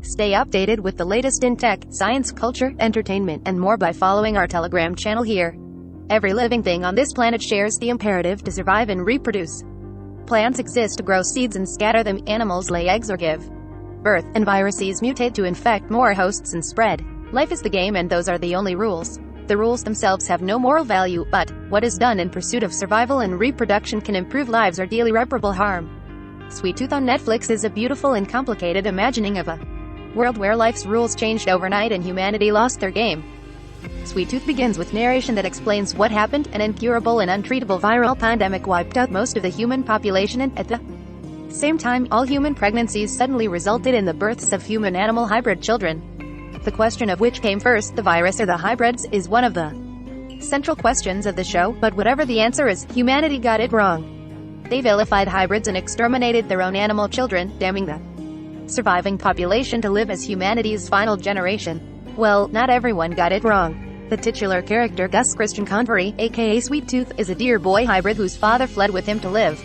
Stay updated with the latest in tech, science, culture, entertainment, and more by following our Telegram channel here. Every living thing on this planet shares the imperative to survive and reproduce. Plants exist to grow seeds and scatter them, animals lay eggs or give birth, and viruses mutate to infect more hosts and spread. Life is the game, and those are the only rules. The rules themselves have no moral value, but what is done in pursuit of survival and reproduction can improve lives or deal irreparable harm. Sweet Tooth on Netflix is a beautiful and complicated imagining of a world where life's rules changed overnight and humanity lost their game. Sweet Tooth begins with narration that explains what happened. An incurable and untreatable viral pandemic wiped out most of the human population, and at the same time, all human pregnancies suddenly resulted in the births of human-animal hybrid children. The question of which came first, the virus or the hybrids, is one of the central questions of the show, but whatever the answer is, humanity got it wrong. They vilified hybrids and exterminated their own animal children, damning the surviving population to live as humanity's final generation. Well, not everyone got it wrong. The titular character, Gus Christian Convery, aka Sweet Tooth, is a deer boy hybrid whose father fled with him to live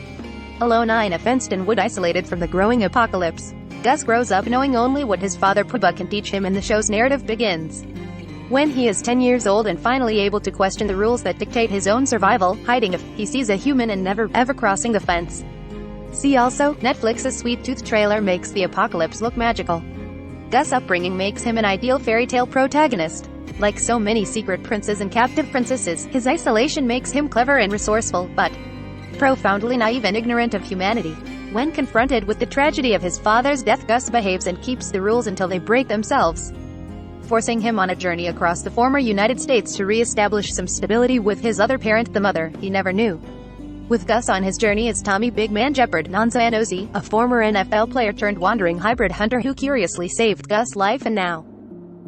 alone in a fenced-in wood, isolated from the growing apocalypse. Gus grows up knowing only what his father Puba can teach him, and the show's narrative begins when he is 10 years old and finally able to question the rules that dictate his own survival, hiding if he sees a human and never ever crossing the fence. See also, Netflix's Sweet Tooth trailer makes the apocalypse look magical. Gus' upbringing makes him an ideal fairy tale protagonist. Like so many secret princes and captive princesses, his isolation makes him clever and resourceful, but profoundly naive and ignorant of humanity. When confronted with the tragedy of his father's death, Gus behaves and keeps the rules until they break themselves, forcing him on a journey across the former United States to re-establish some stability with his other parent, the mother he never knew. With Gus on his journey is Tommy Big Man Jeopard Nanza, a former NFL player turned wandering hybrid hunter who curiously saved Gus' life and now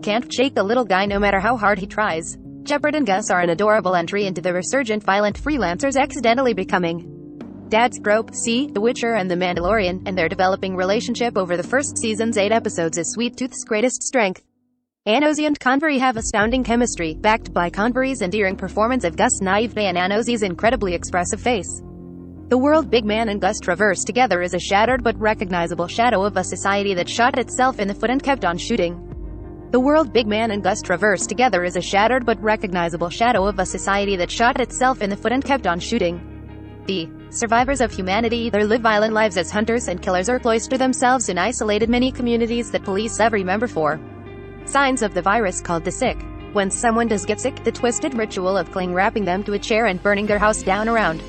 can't shake the little guy no matter how hard he tries. Jeopard and Gus are an adorable entry into the resurgent violent freelancers accidentally becoming dads. Grope, See, The Witcher and The Mandalorian, and their developing relationship over the first season's 8 episodes is Sweet Tooth's greatest strength. Anozi and Convery have astounding chemistry, backed by Convery's endearing performance of Gus' naivete and Anozi's incredibly expressive face. The world Big Man and Gus traverse together is a shattered but recognizable shadow of a society that shot itself in the foot and kept on shooting. The world Big Man and Gus traverse together is a shattered but recognizable shadow of a society that shot itself in the foot and kept on shooting. The survivors of humanity either live violent lives as hunters and killers or cloister themselves in isolated mini communities that police every member for signs of the virus called the sick. When someone does get sick, the twisted ritual of cling wrapping them to a chair and burning their house down around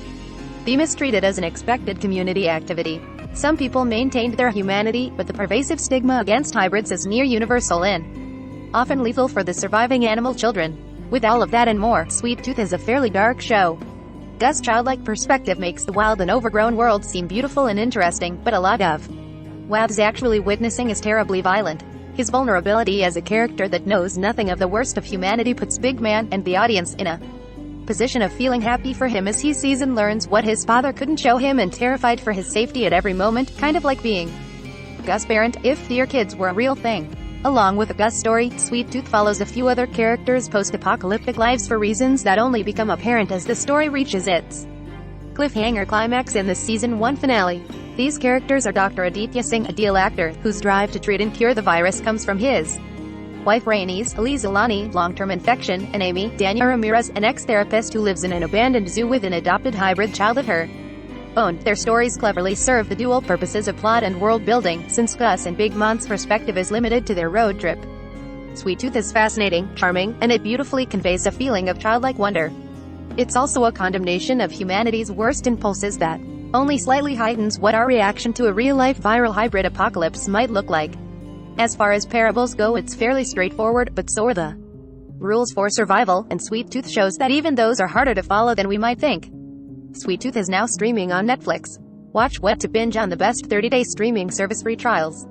them is treated as an expected community activity. Some people maintained their humanity, but the pervasive stigma against hybrids is near universal and often lethal for the surviving animal children. With all of that and more, Sweet Tooth is a fairly dark show. Gus' childlike perspective makes the wild and overgrown world seem beautiful and interesting, but a lot of what he's actually witnessing is terribly violent. His vulnerability as a character that knows nothing of the worst of humanity puts Big Man and the audience in a position of feeling happy for him as he sees and learns what his father couldn't show him, and terrified for his safety at every moment, kind of like being Gus' parent if their kids were a real thing. Along with the Gus story, Sweet Tooth follows a few other characters' post-apocalyptic lives for reasons that only become apparent as the story reaches its cliffhanger climax in the season 1 finale. These characters are Dr. Aditya Singh, a deal actor, whose drive to treat and cure the virus comes from his wife Rainey's, Elise Alani, long-term infection, and Amy, Daniel Ramirez, an ex-therapist who lives in an abandoned zoo with an adopted hybrid child of her own. Their stories cleverly serve the dual purposes of plot and world building, since Gus and Big Man's perspective is limited to their road trip. Sweet Tooth is fascinating, charming, and it beautifully conveys a feeling of childlike wonder. It's also a condemnation of humanity's worst impulses that only slightly heightens what our reaction to a real-life viral hybrid apocalypse might look like. As far as parables go, it's fairly straightforward, but so are the rules for survival, and Sweet Tooth shows that even those are harder to follow than we might think. Sweet Tooth is now streaming on Netflix. Watch what to binge on the best 30-day streaming service free trials.